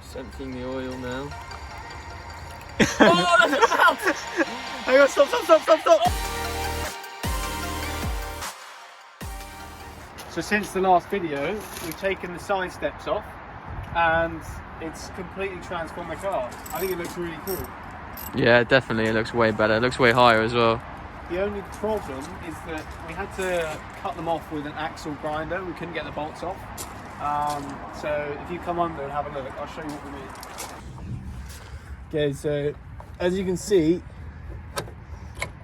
Just emptying the oil now. Oh, that's a mouth! Hang on, stop! So since the last video, we've taken the side steps off and it's completely transformed the car. I think it looks really cool. Yeah, definitely. It looks way better. It looks way higher as well. The only problem is that we had to cut them off with an axle grinder. We couldn't get the bolts off. So if you come under and have a look, I'll show you what we mean. Okay, so as you can see,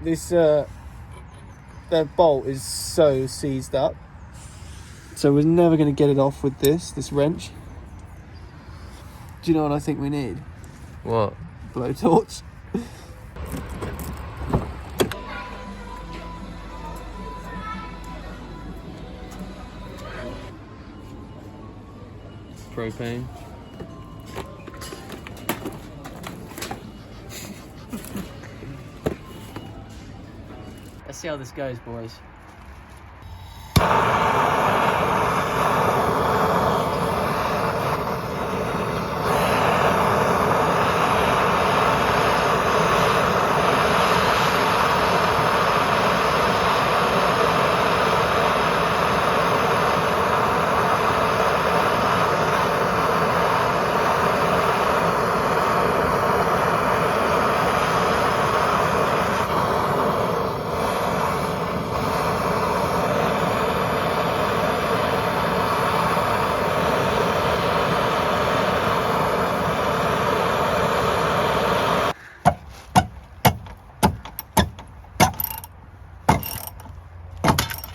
this the bolt is so seized up. So we're never going to get it off with this wrench. Do you know what I think we need? What? Blowtorch. Propane. Let's see how this goes, boys.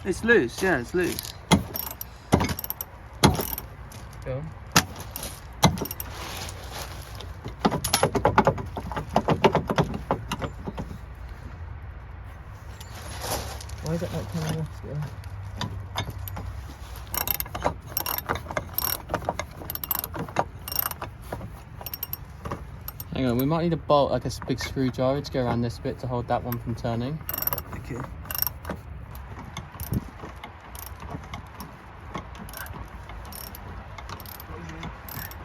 It's loose, yeah, it's loose. Go. Why is that not coming off still? Hang on, we might need a bolt, like a big screwdriver to go around this bit to hold that one from turning. Okay.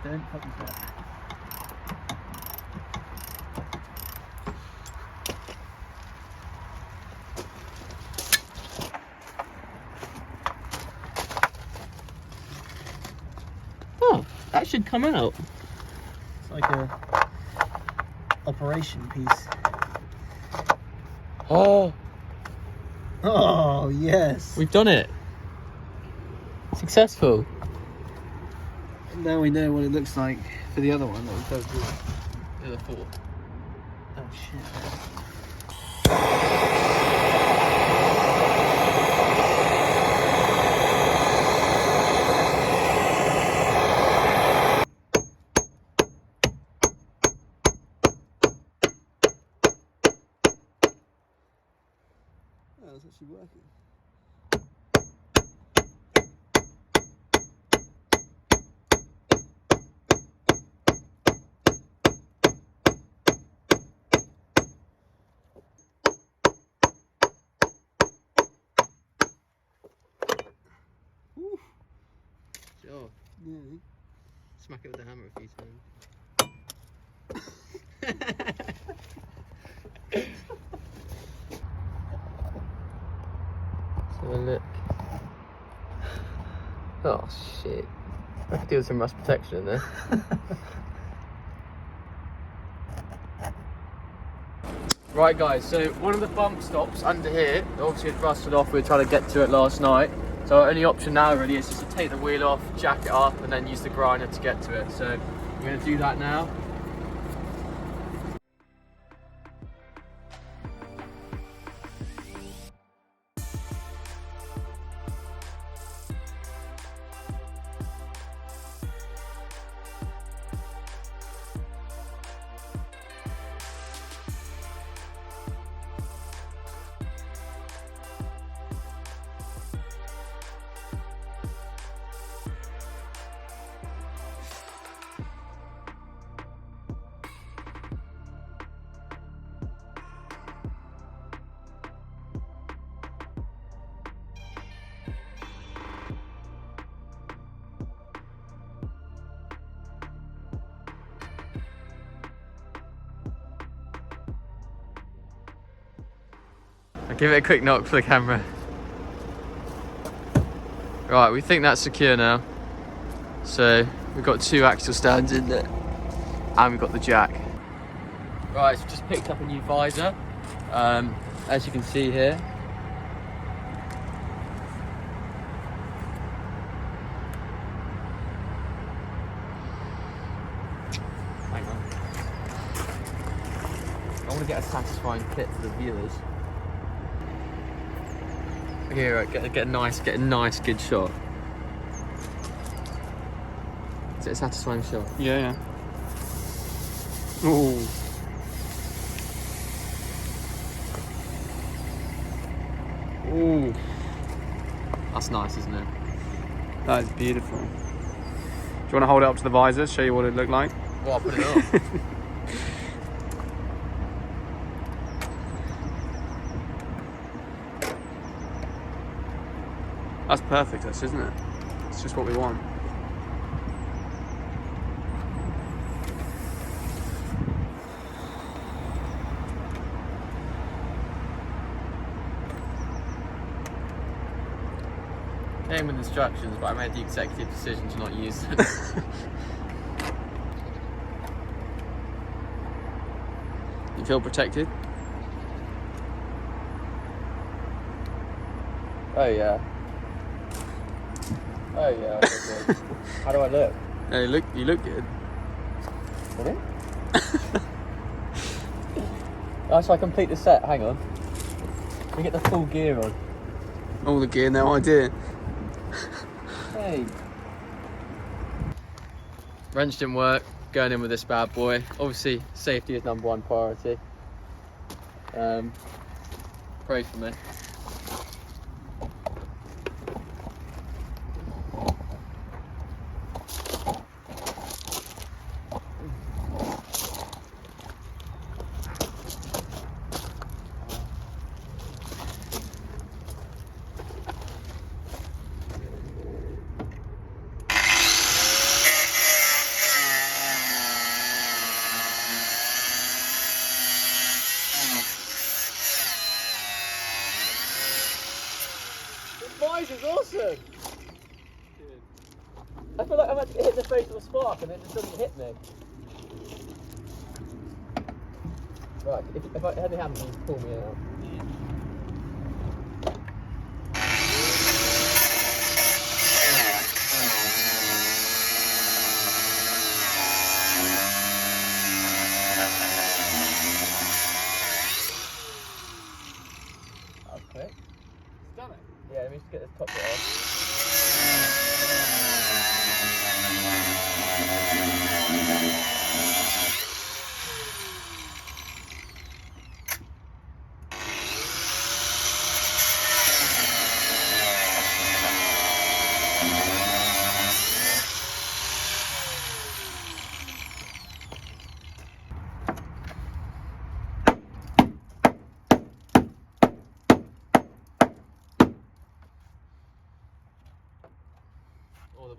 Don't fucking that. Oh, that should come out. It's like a operation piece. Oh, Oh yes. we've done it. Successful. Now we know what it looks like for the other one that we go through. The other four. Oh shit. Oh, it's actually working. Sure. Yeah. Smack it with the hammer a few times. Let's have a look. Oh shit. I could do with some rust protection in there. Right guys, so one of the bump stops under here, obviously it's rusted off, we were trying to get to it last night. So our only option now really is just to take the wheel off, jack it up and then use the grinder to get to it. So we're going to do that now. I'll give it a quick knock for the camera. Right, we think that's secure now. So we've got 2 axle stands in there and we've got the jack. Right, so just picked up a new visor. As you can see here. Hang on. I want to get a satisfying clip for the viewers. Here, right, get a nice good shot. Is it a satisfying shot? Yeah. Ooh. Ooh. That's nice, isn't it? That is beautiful. Do you want to hold it up to the visor, show you what it looked like? Well, I'll put it on. That's perfect, isn't it? It's just what we want. Came with instructions, but I made the executive decision to not use them. You feel protected? Oh yeah. Oh yeah. I feel good. How do I look? Yeah, you look good. Really? Oh, so I complete the set. Hang on. We get the full gear on. All the gear, no idea. Hey. Wrench didn't work. Going in with this bad boy. Obviously, safety is #1 priority. Pray for me. This is awesome! I feel like I'm about to hit the face of a spark and it just doesn't hit me. Right, if anything happens, you pull me out. That was quick. It's done it. Yeah, let me just get this top bit off.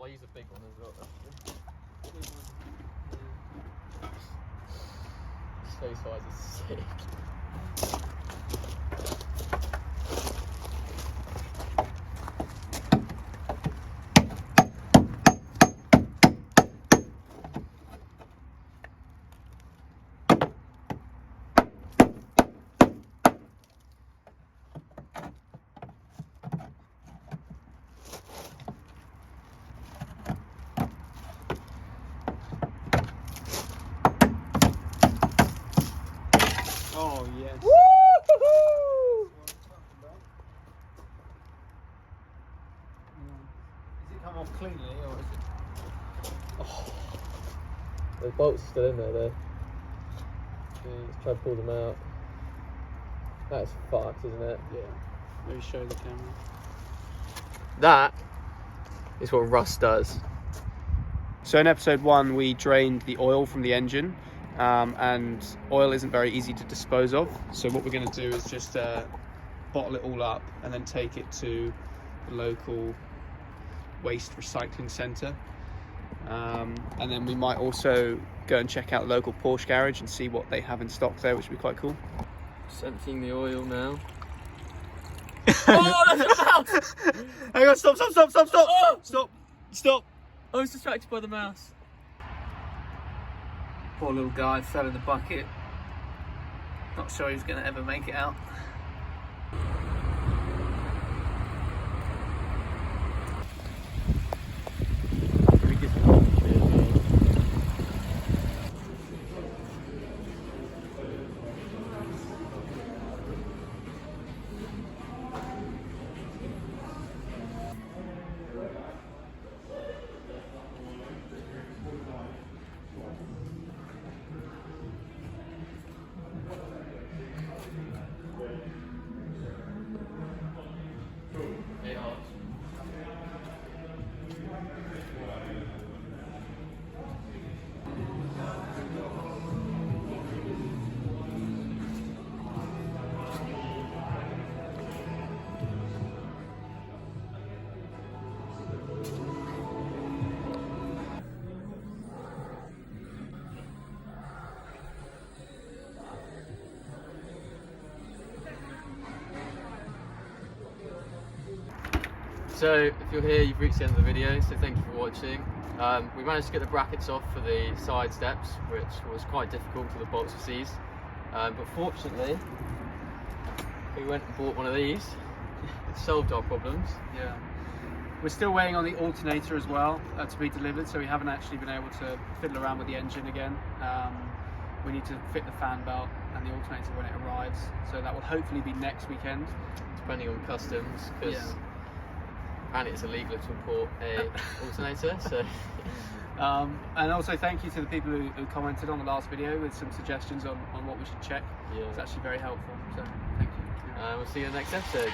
I use a big one as well, actually. This face size is sick. Oh yes. Woo-hoo-hoo! Does it come off cleanly or is it? Oh. The bolts are still in there though. Let's try to pull them out. That is fucked, isn't it? Yeah. Maybe show the camera. That is what rust does. So in episode 1 we drained the oil from the engine, and oil isn't very easy to dispose of. So what we're going to do is just bottle it all up and then take it to the local waste recycling centre. And then we might also go and check out the local Porsche garage and see what they have in stock there, which would be quite cool. Just emptying the oil now. Oh, that's a mouse! Hang on, stop. Oh! Stop. I was distracted by the mouse. Poor little guy fell in the bucket. Not sure he's going to ever make it out. So if you're here, you've reached the end of the video, so thank you for watching. We managed to get the brackets off for the side steps, which was quite difficult with the bolts were seized. But fortunately, we went and bought one of these. It solved our problems. Yeah. We're still waiting on the alternator as well to be delivered, so we haven't actually been able to fiddle around with the engine again. We need to fit the fan belt and the alternator when it arrives, so that will hopefully be next weekend. Depending on customs, because apparently it's illegal to import a alternator. So, and also thank you to the people who commented on the last video with some suggestions on what we should check. yeah. It's actually very helpful. So thank you. We'll see you in the next episode.